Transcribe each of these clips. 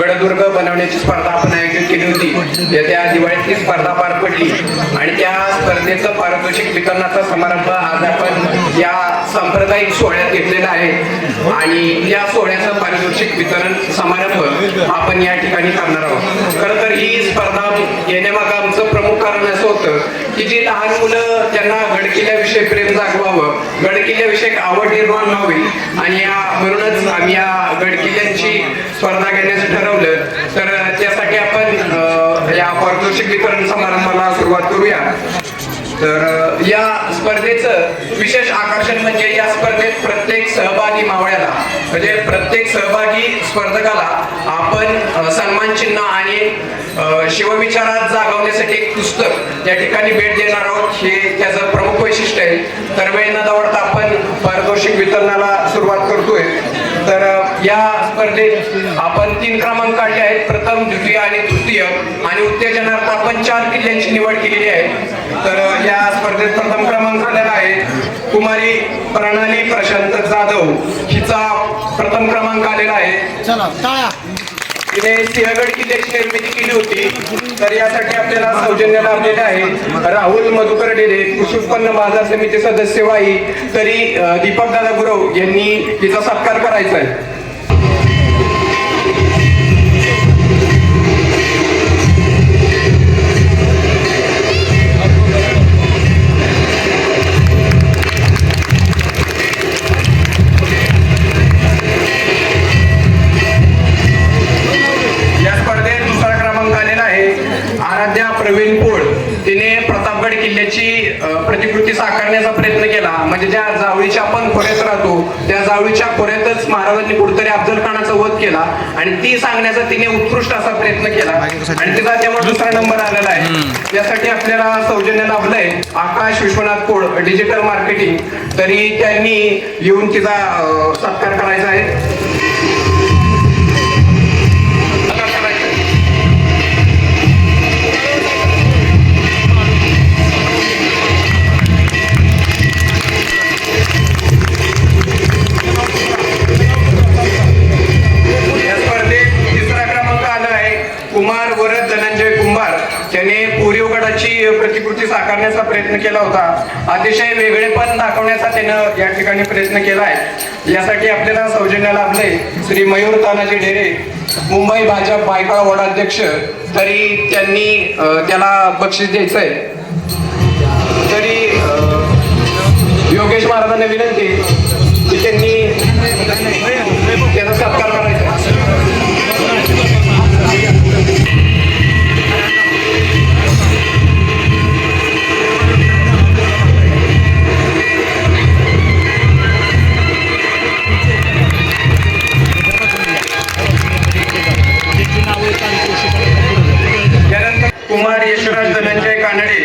गडदुर्ग बनवण्याची स्पर्धा आपण आयोजित केली होती. त्या दिवाळीत ती स्पर्धा पार पडली आणि त्या स्पर्धेचं पारितोषिक वितरणाचा समारंभ आज आपण या सांप्रदायिक सोहळ्यात घेतलेला आहे आणि या सोहळ्याचं पारितोषिक वितरण समारंभ आपण या ठिकाणी करणार आहोत. खरं तर ही स्पर्धा येण्यामागं आमचं प्रमुख कारण असं होतं की जी लहान मुलं त्यांना गडकिल्ल्याविषयी प्रेम जागवावं, गडकिल्ल्याविषयी आवड निर्माण व्हावी आणि म्हणूनच आम्ही या गडकिल्ल्यांची स्पर्धा घेण्याचं ठरवलं. तर त्यासाठी आपण या पारितोषिक वितरण समारंभाला सुरुवात करूया. तर या स्पर्धेचं विशेष आकर्षण म्हणजे या स्पर्धेत प्रत्येक सहभागी मावळ्याला म्हणजे प्रत्येक सहभागी स्पर्धकाला आपण सन्मान चिन्ह आणि शिवविचारात जागवण्यासाठी एक पुस्तक या ठिकाणी भेट देणार आहोत. हे त्याचं प्रमुख वैशिष्ट्य आहे. तर वेळ न दवडता आपण पारितोषिक वितरणाला सुरुवात करतोय. तर या स्पर्धेत आपण 3 क्रमांक काढले आहेत, प्रथम, द्वितीय आणि तृतीय, आणि उत्तेजनार्थ आपण 4 किल्ल्यांची निवड केलेली आहे. तर या स्पर्धेत प्रथम क्रमांक आलेला आहे कुमारी प्रणाली प्रशांत जाधव, हिचा प्रथम क्रमांक आलेला आहे. तिने सिंहगड किल्ल्याची निर्मिती केली होती. तर यासाठी आपल्याला सौजन्य लाभलेले आहे राहुल मधुकर डेरे, कृषी उत्पन्न बाजार समिती सदस्य वाई. तरी दीपक दादा गुरव यांनी तिचा सत्कार करायचा आहे. प्रवीण पोळ, तिने प्रतापगड किल्ल्याची प्रतिकृती साकारण्याचा प्रयत्न केला. म्हणजे ज्या जावळीच्या आपण खोऱ्यात राहतो त्या जावळीच्या खोऱ्यातच महाराजांनी कुठेतरी अफजल खानाचा वध केला आणि ती सांगण्याचा तिने उत्कृष्ट असा प्रयत्न केला आणि तिचा त्यामुळे 2रा नंबर आलेला आहे. यासाठी आपल्याला सौजन्य लाभलंय आकाश विश्वनाथ पोळ, डिजिटल मार्केटिंग. तरी त्यांनी येऊन तिचा सत्कार करायचा आहे. प्रतिकृती साकारण्याचा प्रयत्न केला होता. अतिशय वेगळेपण दाखवण्याचा त्यानं या ठिकाणी प्रयत्न केला आहे. यासाठी आपल्याला सौजन्य लाभले श्री मयूर तानाजी डेरे, मुंबई भाजप बायकाळा वडाध्यक्ष. तरी त्यांनी त्याला बक्षीस द्यायचं आहे. तरी योगेश महाराजांना विनंती की त्यांनी त्याचा सत्कार करायचा आहे. कुमार यशराज धनंजय कानडे,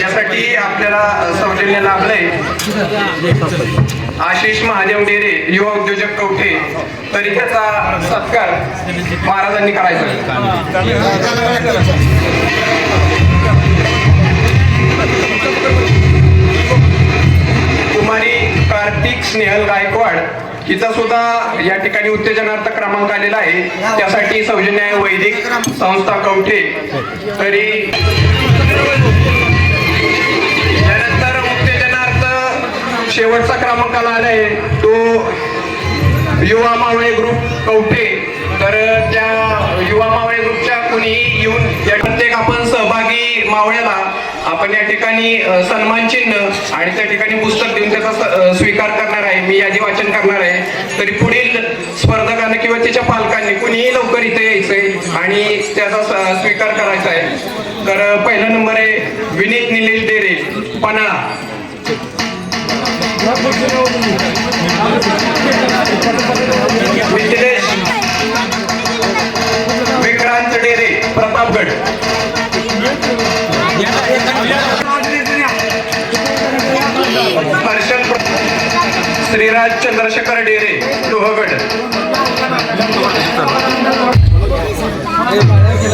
यासाठी आपल्याला सौजन्य लाभलंय आशिष महादेव डेरे, युवा उद्योजक कवठे. तरी त्याचा सत्कार महाराजांनी करायचा. कुमारी कार्तिक स्नेहल गायकवाड, हिचा सुद्धा या ठिकाणी उत्तेजनार्थ क्रमांक आलेला आहे. त्यासाठी सौजन्य वैदिक संस्था कवठे. तरी त्यानंतर उत्तेजनार्थ शेवटचा क्रमांक आला आहे तो युवा मावळे ग्रुप कवठे. तर त्या युवा मावळे ग्रुपच्या कुणीही येऊन या प्रत्येक आपण सहभागी मावळ्याला आपण या ठिकाणी सन्मान चिन्ह आणि त्या ठिकाणी पुस्तक देऊन त्याचा स्वीकार करणार आहे. मी यादी वाचन करणार आहे. तरी पुढील स्पर्धकांनी किंवा त्याच्या पालकांनी कुणीही लवकर इथे यायचंय आणि त्याचा स्वीकार करायचा आहे. तर पहिला नंबर आहे विनीत निलेश डेरे, पन्हाळा. मिथिलेश विक्रांत डेरे, प्रतापगड. हर्षद श्रीराज चंद्रशेखर डेरे, लोहगड.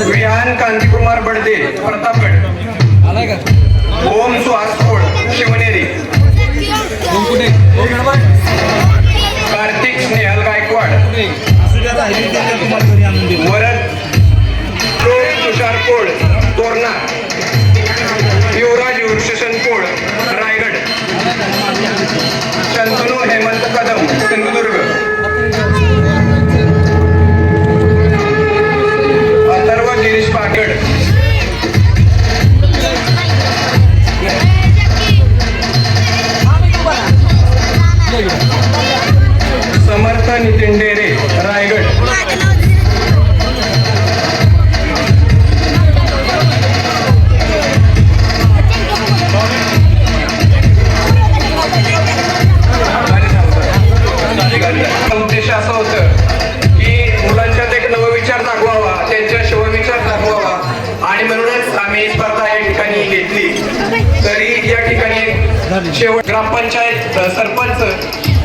विहान कांतिकुमार बडदे, प्रतापगड. ओम सुहास खोड, शिवनेरी. कार्तिक स्नेहल गायकवाड, वरद सिंधुदुर्ग. अथर्व गिरीश पागड. समर्थ नितीन डेरे रायगड. उद्देश असं होतं की मुलांच्यात एक नवविचार दाखवावा, त्यांच्या शिवविचार दाखवावा आणि म्हणूनच आम्ही स्पर्धा या ठिकाणी घेतली. तरी या ठिकाणी शेवट ग्रामपंचायत सरपंच